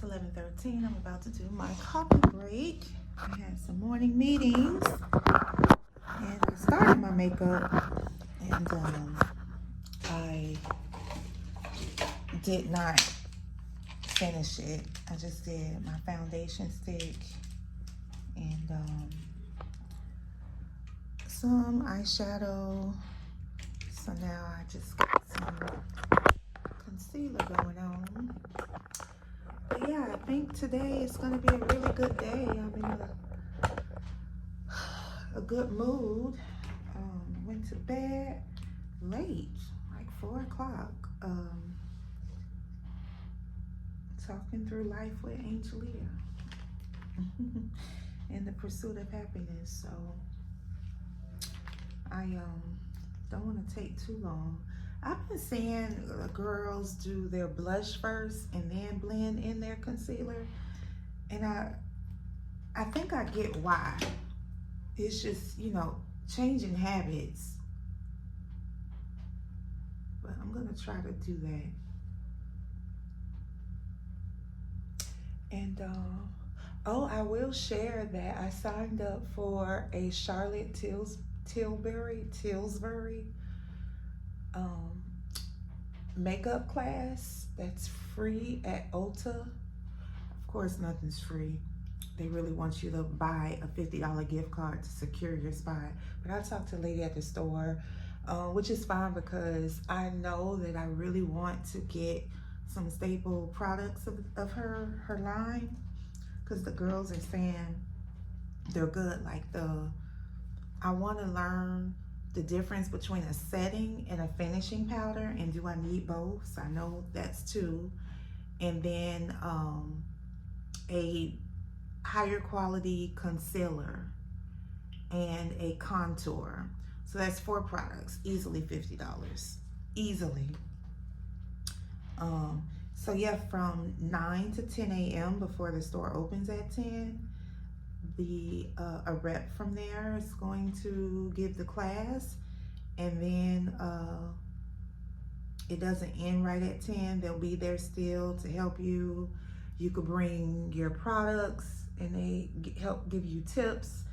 11:13. I'm about to do my coffee break. I had some morning meetings and I started my makeup and I did not finish it. I just did my foundation stick and some eyeshadow. So now I just got some concealer going on. But yeah, I think today is going to be a really good day. I'm in a good mood. Went to bed late, like 4 o'clock. Talking through life with Angelia in the pursuit of happiness. So I don't want to take too long. I've been seeing girls do their blush first and then blend in their concealer, and I think I get why. It's just, changing habits. But I'm gonna try to do that. And I will share that I signed up for a Charlotte Tilbury makeup class that's free at Ulta. Of course, nothing's free. They really want you to buy a $50 gift card to secure your spot. But I talked to a lady at the store, which is fine because I know that I really want to get some staple products of her line, because the girls are saying they're good. Like I want to learn the difference between a setting and a finishing powder, and do I need both? So I know that's two. And then a higher quality concealer and a contour. So that's 4 products, easily $50, easily. So yeah, from 9 to 10 a.m. before the store opens at 10, a rep from there is going to give the class, and then it doesn't end right at 10. They'll be there still to help you. You could bring your products and they help give you tips.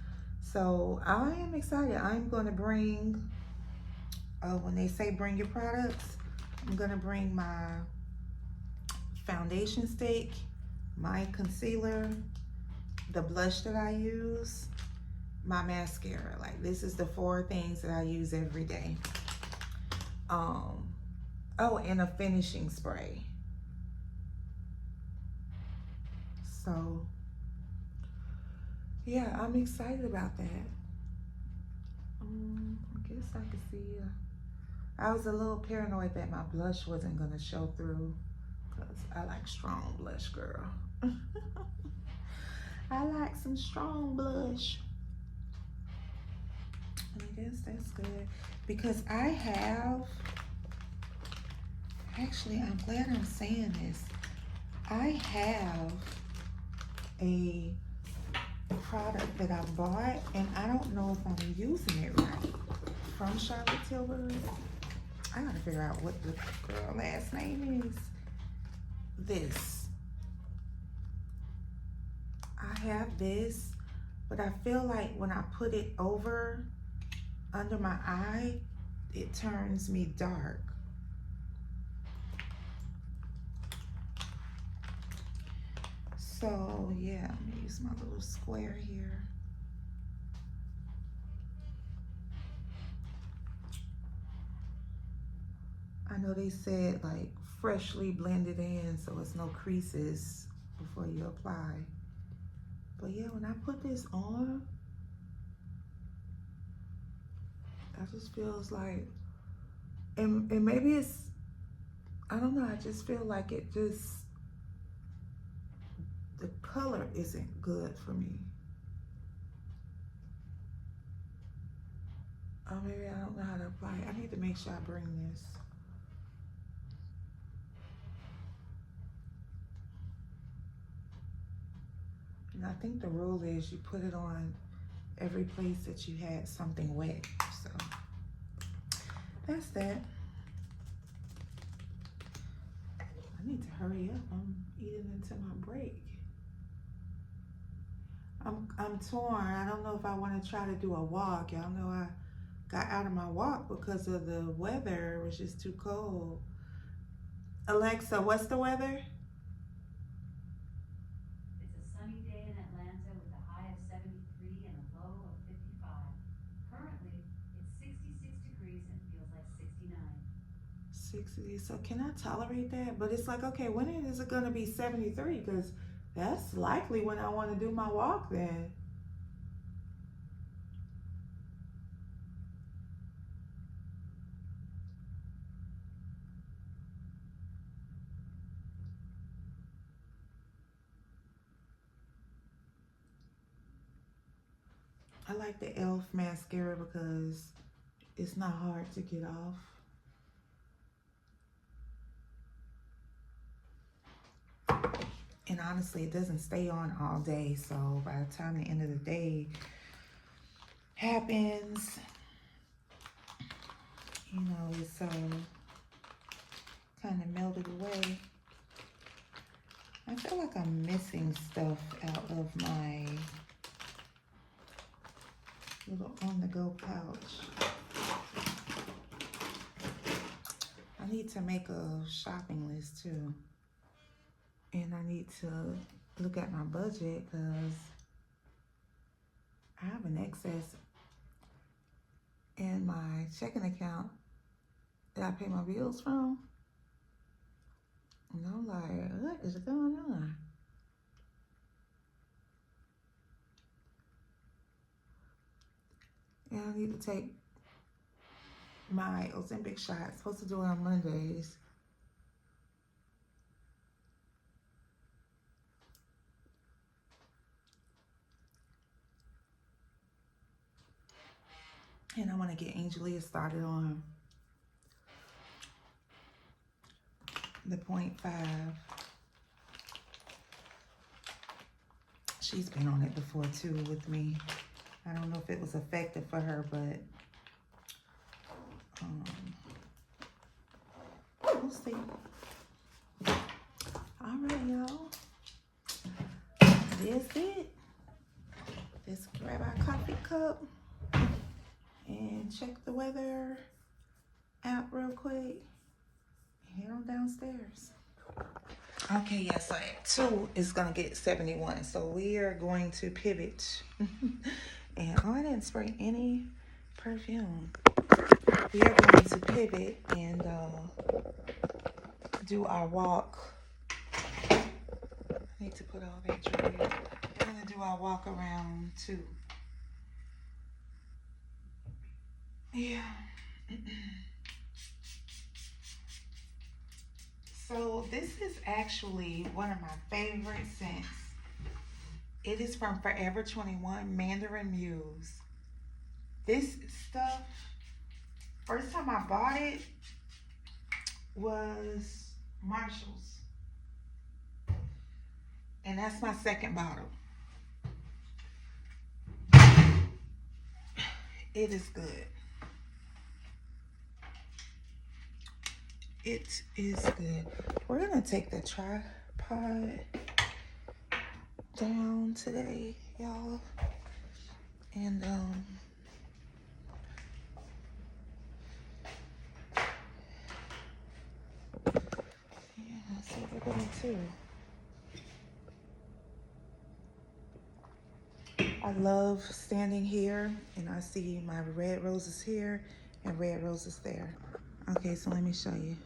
So I am excited. I'm going to bring, when they say bring your products, I'm going to bring my foundation stick, my concealer, the blush that I use, my mascara. Like, this is the 4 things that I use every day. And a finishing spray. So yeah, I'm excited about that. I guess I could see. I was a little paranoid that my blush wasn't gonna show through, because I like strong blush, girl. I like some strong blush. And I guess that's good, because I'm glad I'm saying this. I have a product that I bought, and I don't know if I'm using it right, from Charlotte Tilbury. I gotta figure out what the girl last name is. This. I have this, but I feel like when I put it under my eye, it turns me dark. So yeah, I'm gonna use my little square here. I know they said like freshly blended in, so it's no creases before you apply. But yeah, when I put this on, I just feels like, and maybe it's, I don't know, I just feel like the color isn't good for me. Or maybe I don't know how to apply it. I need to make sure I bring this. And I think the rule is you put it on every place that you had something wet. So that's that. I need to hurry up. I'm eating into my break. break. I'm torn. I don't know if I want to try to do a walk. Y'all know I got out of my walk because of the weather. It was just too cold. Alexa, what's the weather? It's a sunny day in Atlanta with a high of 73 and a low of 55. Currently, it's 66 degrees and feels like 69. 60. So can I tolerate that? But it's like, okay, when is it going to be 73? Because that's likely when I want to do my walk then. I like the e.l.f. mascara because it's not hard to get off. And honestly, it doesn't stay on all day. So by the time the end of the day happens, you know, it's kind of melted away. I feel like I'm missing stuff out of my little on-the-go pouch. I need to make a shopping list too. And I need to look at my budget because I have an excess in my checking account that I pay my bills from. And I'm like, what is going on? And I need to take my Ozempic shot. Supposed to do it on Mondays. And I want to get Angelia started on the 0.5. She's been on it before too with me. I don't know if it was effective for her, but we'll see. All right, y'all. That's it. Let's grab our coffee cup and check the weather out real quick. Head on downstairs. Okay, yes, so at 2 is gonna get 71. So we are going to pivot. And I didn't spray any perfume. We are going to pivot and do our walk. I need to put all that dry. We're gonna do our walk around 2. Yeah. So this is actually one of my favorite scents. It is from Forever 21 Mandarin Muse. This stuff, first time I bought it was Marshall's. And that's my second bottle. It is good. It is good. We're gonna take the tripod down today, y'all. And yeah, so we're going to. I love standing here and I see my red roses here and red roses there. Okay, so let me show you.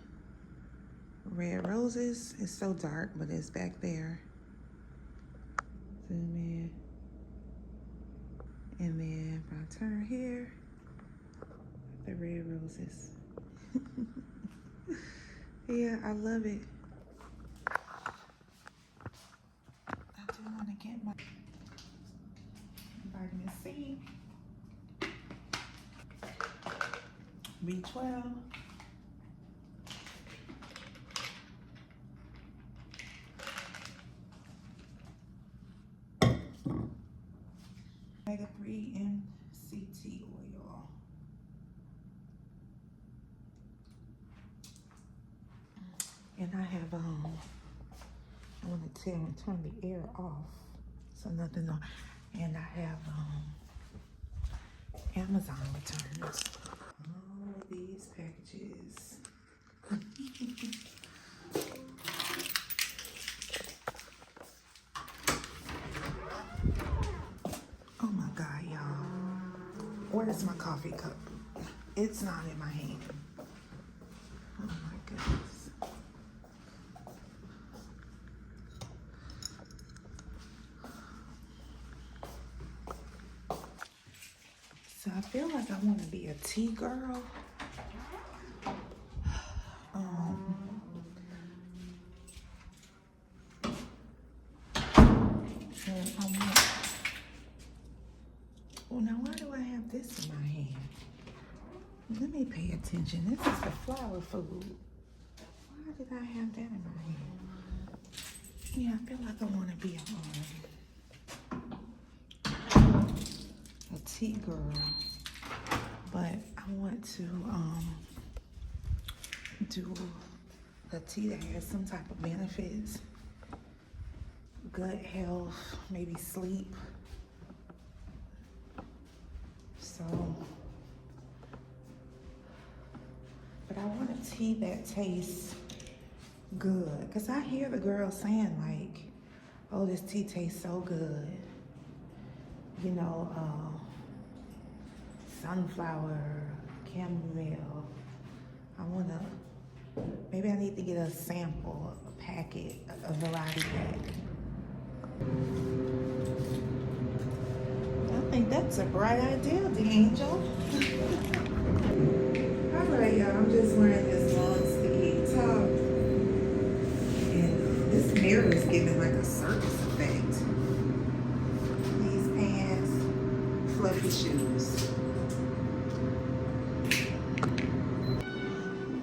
Red roses is so dark, but it's back there. Zoom in. And then if I turn here, the red roses. Yeah, I love it. I do want to get my vitamin C, B12. Omega-3 and CT oil. And I have I want turn the air off so nothing on. And I have Amazon returns. All of these packages. Oh my God, y'all. Where's my coffee cup? It's not in my hand. Oh my goodness. So I feel like I want to be a tea girl. And I want, well, now why do I have this in my hand? Let me pay attention. This is the flower food. Why did I have that in my hand? Yeah, I feel like I want to be a tea girl, but I want to do a tea that has some type of benefits, gut health, maybe sleep. So, but I want a tea that tastes good, because I hear the girls saying like, oh, this tea tastes so good. You know, sunflower, chamomile. I wanna, maybe I need to get a sample, a packet, a variety pack. I think that's a bright idea, D'Angel. All right, y'all, I'm just wearing this long sleeve top. And this mirror is giving like a circus effect. These pants, fluffy shoes.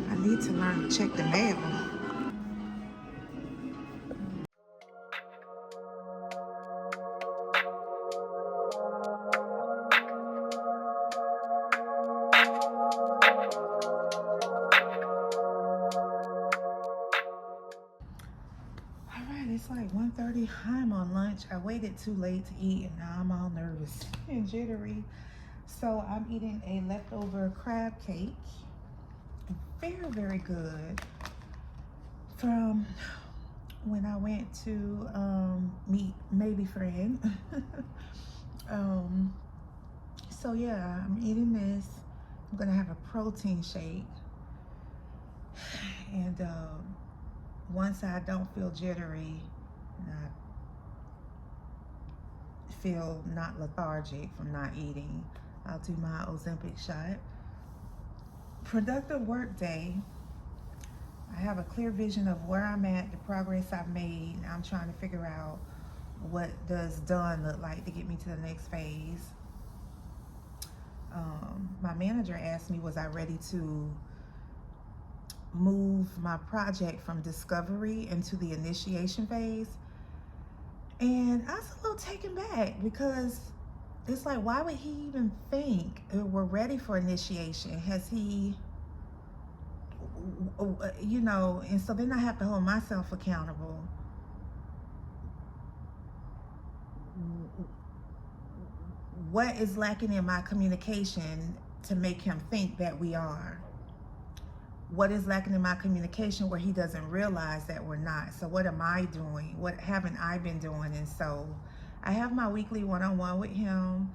I need to learn to check the mail. It's like 1:30. I'm on lunch. I waited too late to eat and now I'm all nervous and jittery. So I'm eating a leftover crab cake. Very, very good. From when I went to meet Maybe Friend. So yeah, I'm eating this. I'm gonna have a protein shake. And once I don't feel jittery and I feel not lethargic from not eating, I'll do my Ozempic shot. Productive work day. I have a clear vision of where I'm at, the progress I've made. I'm trying to figure out what does done look like to get me to the next phase. My manager asked me, was I ready to move my project from discovery into the initiation phase? And I was a little taken back because it's like, why would he even think we're ready for initiation? Has he, you know? And so then I have to hold myself accountable. What is lacking in my communication to make him think that we are? What is lacking in my communication where he doesn't realize that we're not? So what am I doing? What haven't I been doing? And so I have my weekly one-on-one with him.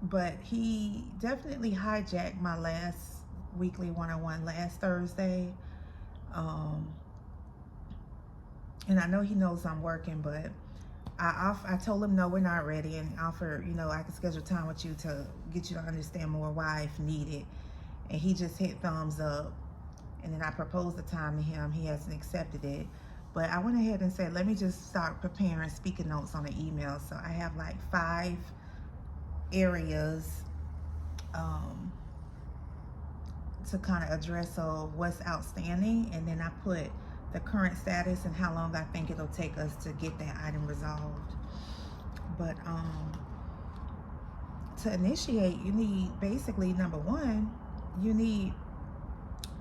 But he definitely hijacked my last weekly one-on-one last Thursday. And I know he knows I'm working, but I told him, no, we're not ready, and offer, you know, I can schedule time with you to get you to understand more why if needed. And he just hit thumbs up. And then I proposed the time to him. He hasn't accepted it. But I went ahead and said, let me just start preparing speaking notes on the email. So I have like 5 areas to kind of address of what's outstanding. And then I put the current status and how long I think it'll take us to get that item resolved. But to initiate, you need basically, number one, you need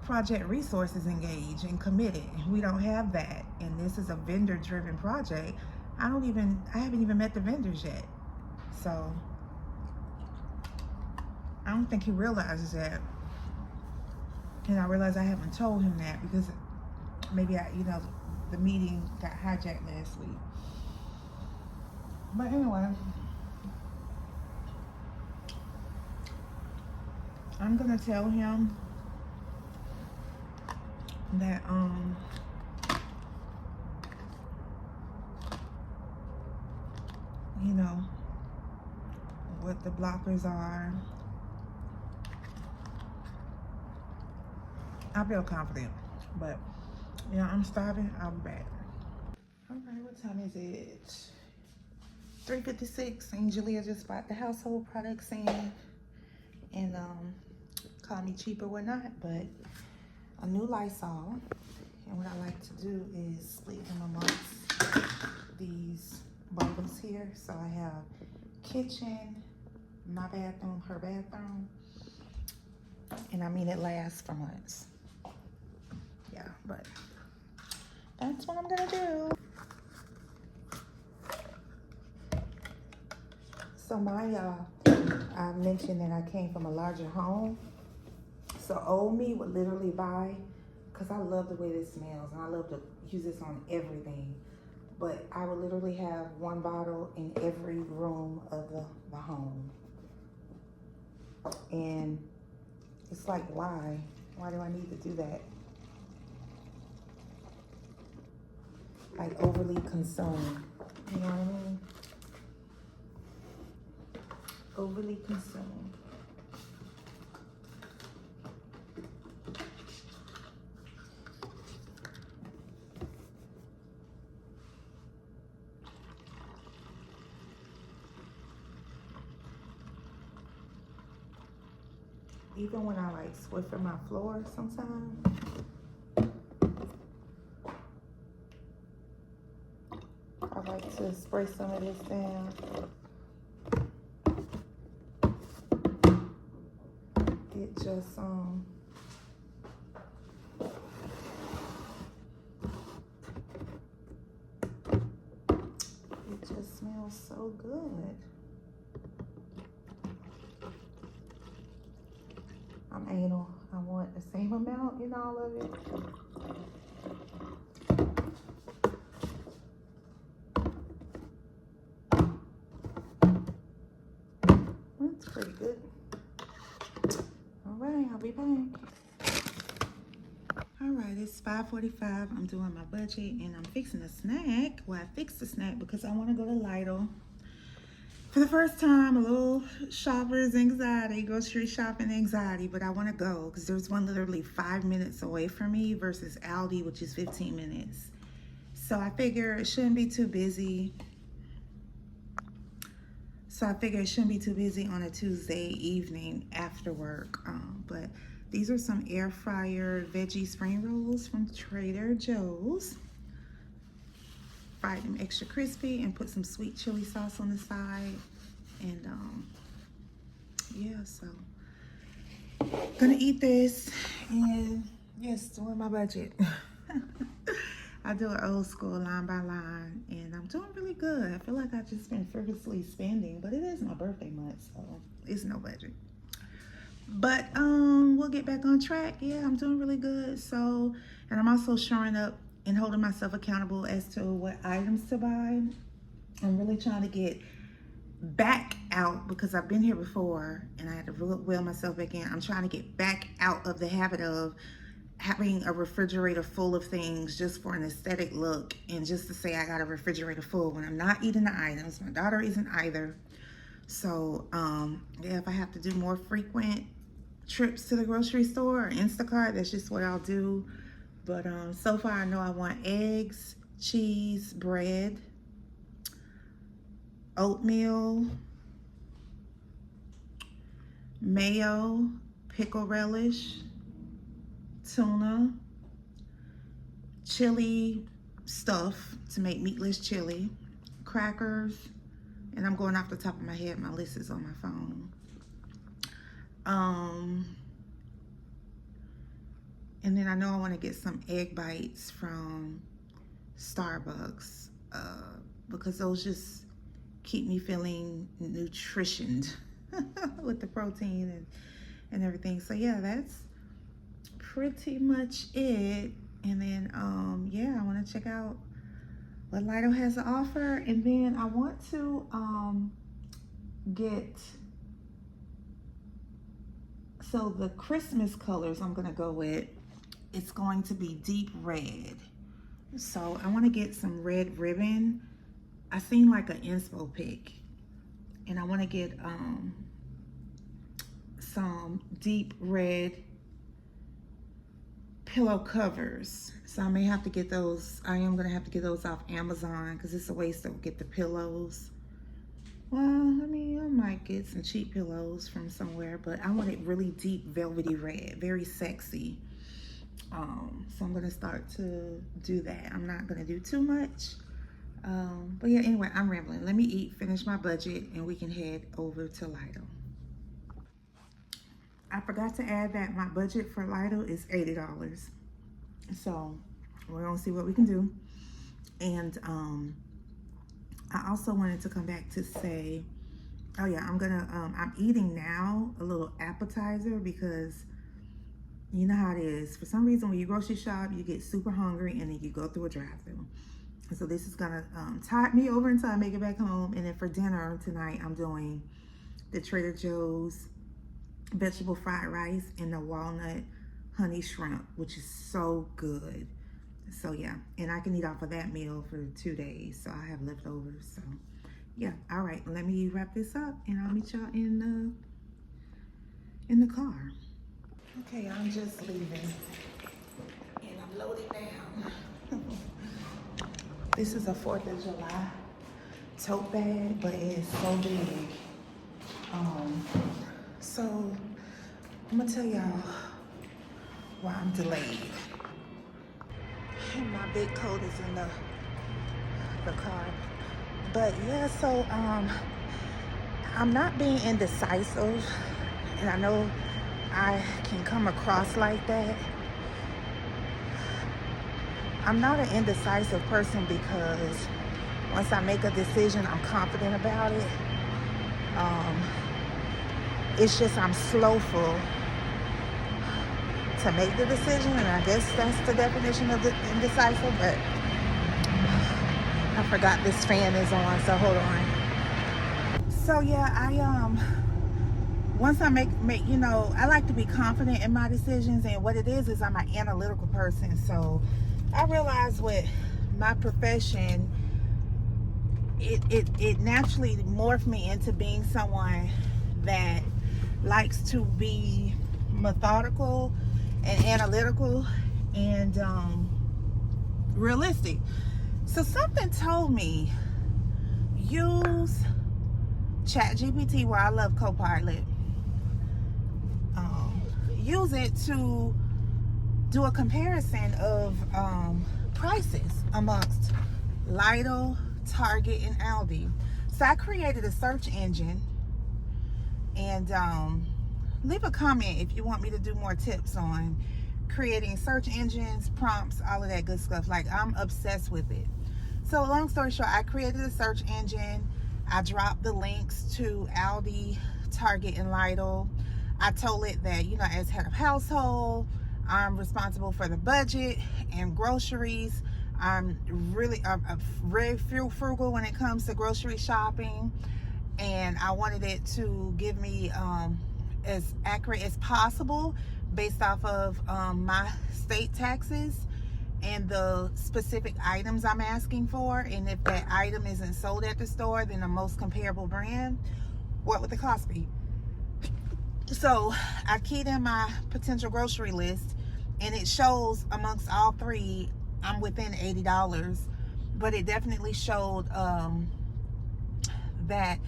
project resources engaged and committed. We don't have that, and this is a vendor-driven project. I haven't even met the vendors yet, so I don't think he realizes that. And I realize I haven't told him that because maybe the meeting got hijacked last week. But anyway, I'm gonna tell him that what the blockers are. I feel confident, but I'm starving. I'll be back. All right, what time is it? 3:56. And Julia just bought the household products in, and call me cheap or whatnot, but a new Lysol. And what I like to do is split them amongst these bowls here. So I have kitchen, my bathroom, her bathroom, and I mean it lasts for months. Yeah, but that's what I'm gonna do. So I mentioned that I came from a larger home. So old me would literally buy, because I love the way this smells and I love to use this on everything. But I would literally have one bottle in every room of the home. And it's like, why? Why do I need to do that? Like overly consumed, you know what I mean? Overly consumed. Even when I like Swiffer my floor sometimes. I like to spray some of this down. It just smells so good. I'm anal. I want the same amount in all of it. That's pretty good. All right, I'll be back. All right, it's 5:45. I'm doing my budget and I'm fixing a snack. Well, I fixed the snack because I want to go to Lidl. For the first time, a little shopper's anxiety, grocery shopping anxiety, but I want to go because there's one literally 5 minutes away from me versus Aldi, which is 15 minutes. So I figure it shouldn't be too busy. On a Tuesday evening after work. But these are some air fryer veggie spring rolls from Trader Joe's. Fried them extra crispy and put some sweet chili sauce on the side. And yeah, so gonna eat this and yes, doing my budget. I do it old school, line by line, and I'm doing really good. I feel like I've just been frivolously spending, but it is my birthday month, so it's no budget. But we'll get back on track. Yeah, I'm doing really good. So, and I'm also showing up and holding myself accountable as to what items to buy. I'm really trying to get back out because I've been here before and I had to wheel myself back in. I'm trying to get back out of the habit of having a refrigerator full of things just for an aesthetic look and just to say I got a refrigerator full when I'm not eating the items. My daughter isn't either. So yeah, if I have to do more frequent trips to the grocery store or Instacart, that's just what I'll do. But so far I know I want eggs, cheese, bread, oatmeal, mayo, pickle relish, tuna, chili stuff to make meatless chili, crackers, and I'm going off the top of my head, my list is on my phone. And then I know I want to get some egg bites from Starbucks because those just keep me feeling nutritioned with the protein and everything. So yeah, that's pretty much it. And then yeah, I want to check out what Lido has to offer, and then I want to get, so the Christmas colors I'm gonna go with, it's going to be deep red. So I want to get some red ribbon. I seen like an inspo pic, and I want to get some deep red pillow covers. So I may have to get those. I am gonna have to get those off Amazon because it's a waste to get the pillows. Well, I mean, I might get some cheap pillows from somewhere, but I want it really deep velvety red, very sexy. So I'm gonna start to do that. I'm not gonna do too much. But yeah, anyway, I'm rambling. Let me eat, finish my budget, and we can head over to Lido. I forgot to add that my budget for Lido is $80. So we're gonna see what we can do. And I also wanted to come back to say, oh yeah, I'm eating now a little appetizer because you know how it is. For some reason, when you grocery shop, you get super hungry and then you go through a drive-thru. So this is gonna tide me over until I make it back home. And then for dinner tonight, I'm doing the Trader Joe's vegetable fried rice and the walnut honey shrimp, which is so good. So yeah, and I can eat off of that meal for 2 days, so I have leftovers. So yeah, all right, let me wrap this up and I'll meet y'all in the car. Okay, I'm just leaving and I'm loaded down. This is a 4th of July tote bag, but it's so big. So I'm gonna tell y'all why I'm delayed. And my big coat is in the car. But yeah, so I'm not being indecisive, and I know I can come across like that. I'm not an indecisive person because once I make a decision, I'm confident about it. It's just I'm slowful to make the decision, and I guess that's the definition of the indecisive, but I forgot this fan is on, so hold on. So yeah, once I make you know, I like to be confident in my decisions, and what it is I'm an analytical person. So I realize with my profession, it naturally morphed me into being someone that likes to be methodical and analytical and realistic. So something told me, use ChatGPT, where I love Copilot. Use it to do a comparison of prices amongst Lido, Target, and Aldi. So I created a search engine, and leave a comment if you want me to do more tips on creating search engines, prompts, all of that good stuff. Like, I'm obsessed with it. So long story short, I created a search engine. I dropped the links to Aldi, Target, and Lido. I told it that, you know, as head of household, I'm responsible for the budget and groceries. I'm very frugal when it comes to grocery shopping, and I wanted it to give me as accurate as possible based off of my state taxes and the specific items I'm asking for. And if that item isn't sold at the store, then the most comparable brand, what would the cost be? So I keyed in my potential grocery list, and it shows amongst all three, I'm within $80, but it definitely showed that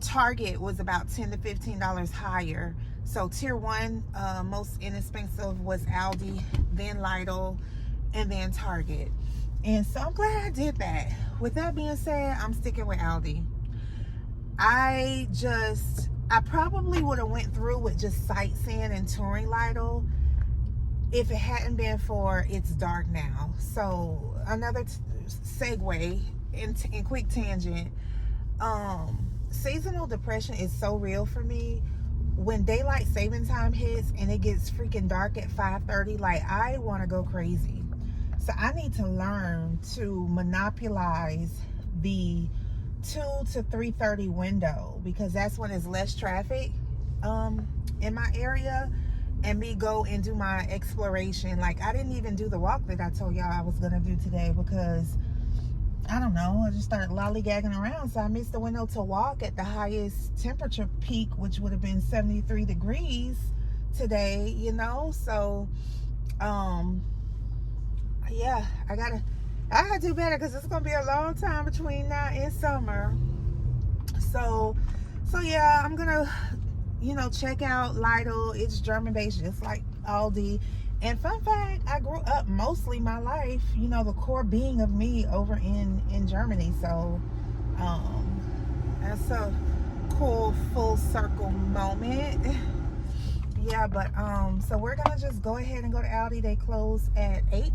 Target was about $10 to $15 higher. So tier one, most inexpensive, was Aldi, then Lido, and then Target. And so I'm glad I did that. With that being said, I'm sticking with Aldi. I probably would have went through with just sightseeing and touring Lido if it hadn't been for it's dark now. So another segue in quick tangent. Seasonal depression is so real for me. When daylight saving time hits and it gets freaking dark at 5:30, like I want to go crazy. So I need to learn to monopolize the 2 to 3:30 window, because that's when there's less traffic in my area, and me go and do my exploration. Like I didn't even do the walk that I told y'all I was gonna do today because I don't know, I just started lollygagging around, so I missed the window to walk at the highest temperature peak, which would have been 73 degrees today, you know. So yeah, I gotta do better, because it's gonna be a long time between now and summer. So yeah, I'm gonna, you know, check out Lidl. It's German based, just like Aldi. And fun fact, I grew up mostly my life, you know, the core being of me over in Germany. So that's a cool full circle moment. Yeah, but so we're gonna just go ahead and go to Aldi. They close at 8.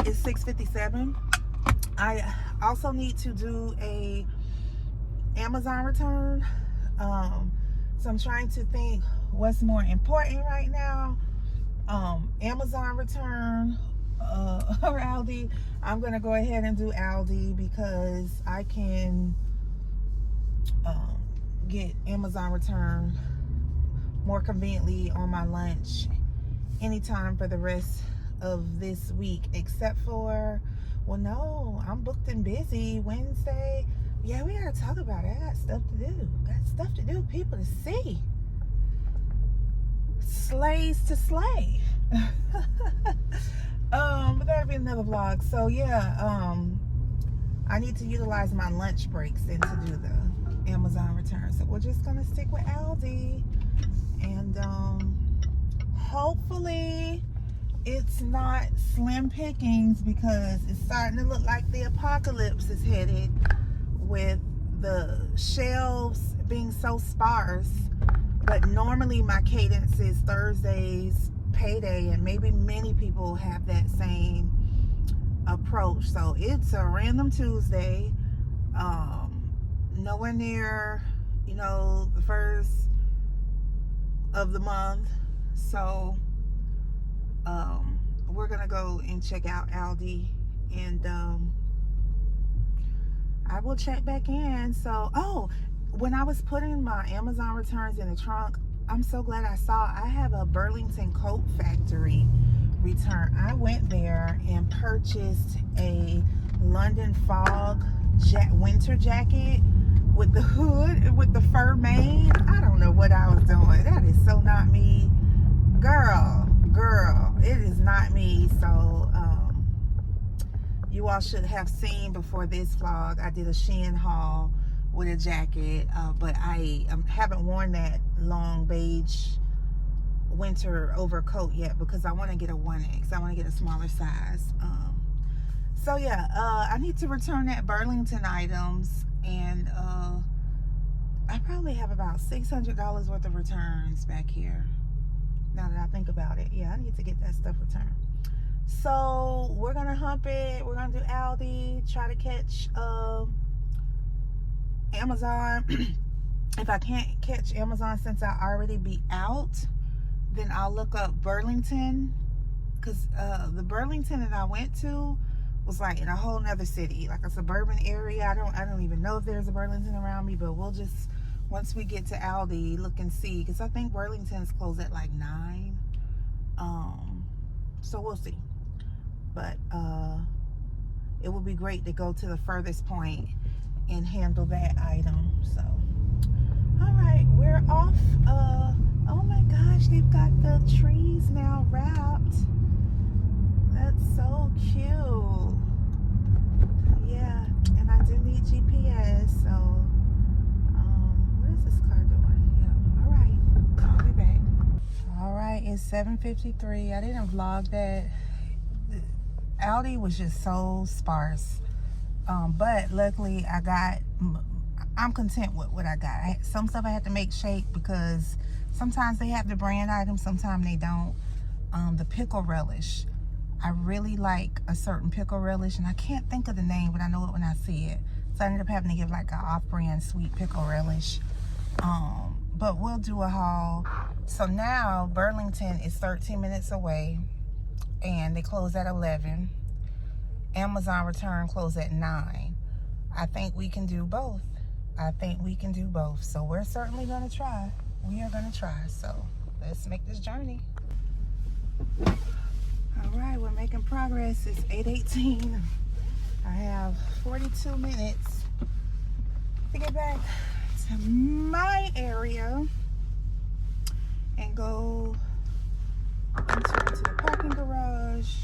It's 6:57. I also need to do a Amazon return. So I'm trying to think what's more important right now. Amazon return or Aldi. I'm gonna go ahead and do Aldi because I can get Amazon return more conveniently on my lunch anytime for the rest of this week, except for, well, no, I'm booked and busy Wednesday. Yeah, we gotta talk about it. I got stuff to do. People to see. Slays to slay. But that'll be another vlog. So yeah, I need to utilize my lunch breaks then to do the Amazon return. So we're just gonna stick with Aldi, and hopefully it's not slim pickings, because it's starting to look like the apocalypse is headed with the shelves being so sparse. But normally my cadence is Thursdays payday, and maybe many people have that same approach. So it's a random Tuesday, nowhere near, you know, the first of the month. So we're gonna go and check out Aldi, and I will check back in. So when I was putting my Amazon returns in the trunk, I'm so glad I saw I have a Burlington Coat Factory return. I went there and purchased a London Fog winter jacket with the hood, with the fur mane. I don't know what I was doing. That is so not me. Girl, it is not me. So you all should have seen before this vlog, I did a Shein haul with a jacket, but I haven't worn that long beige winter overcoat yet, because I want to get a 1X. I want to get a smaller size. So yeah, I need to return that Burlington items, and I probably have about $600 worth of returns back here, now that I think about it. Yeah, I need to get that stuff returned. So we're gonna hump it. We're gonna do Aldi, try to catch Amazon. If I can't catch Amazon since I already be out, then I'll look up Burlington, because the Burlington that I went to was like in a whole nother city, like a suburban area. I don't even know if there's a Burlington around me, but we'll just, once we get to Aldi, look and see, because I think Burlington's closed at like 9. So we'll see. But it would be great to go to the furthest point and handle that item. So all right, we're off. Oh my gosh, they've got the trees now wrapped. That's so cute. Yeah, and I do need GPS. So what is this car doing? Yeah. All right, I'll be back. All right, it's 7:53. I didn't vlog that. Aldi was just so sparse, but luckily I'm content with what I got. Some stuff I had to make shake because Sometimes they have the brand items, sometimes they don't. The pickle relish. I really like a certain pickle relish, and I can't think of the name, but I know it when I see it. So I ended up having to give like an off-brand sweet pickle relish. But we'll do a haul. So now Burlington is 13 minutes away, and they close at 11. Amazon return close at 9. I think we can do both. So we're certainly gonna try. We are gonna try. So let's make this journey. All right, we're making progress. It's 8:18. I have 42 minutes to get back to my area and go into the parking garage,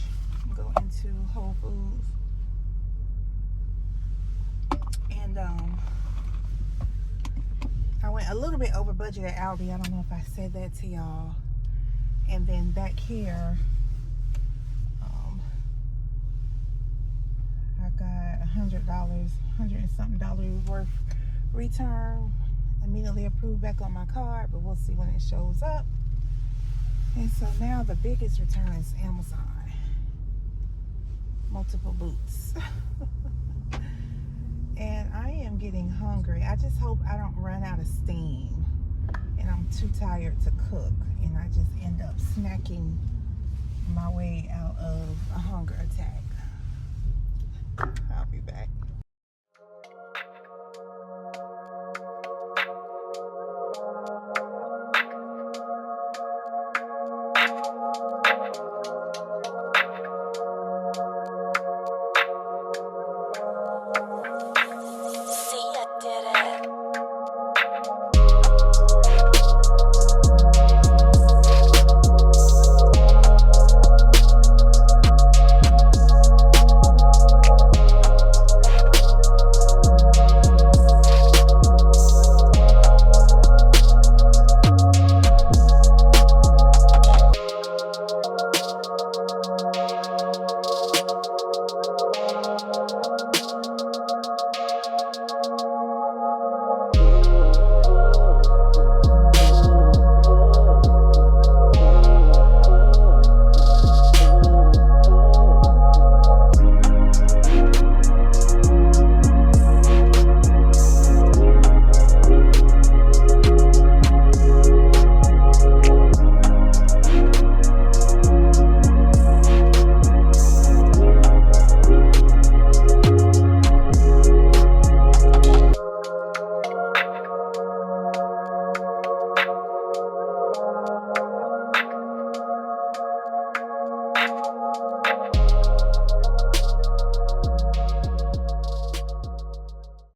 go into Whole Foods, and I went a little bit over budget at Aldi. I don't know if I said that to y'all. And then back here, I got $100 and something worth return immediately approved back on my card, but we'll see when it shows up. And so now the biggest return is Amazon. Multiple boots. And I am getting hungry. I just hope I don't run out of steam and I'm too tired to cook and I just end up snacking my way out of a hunger attack.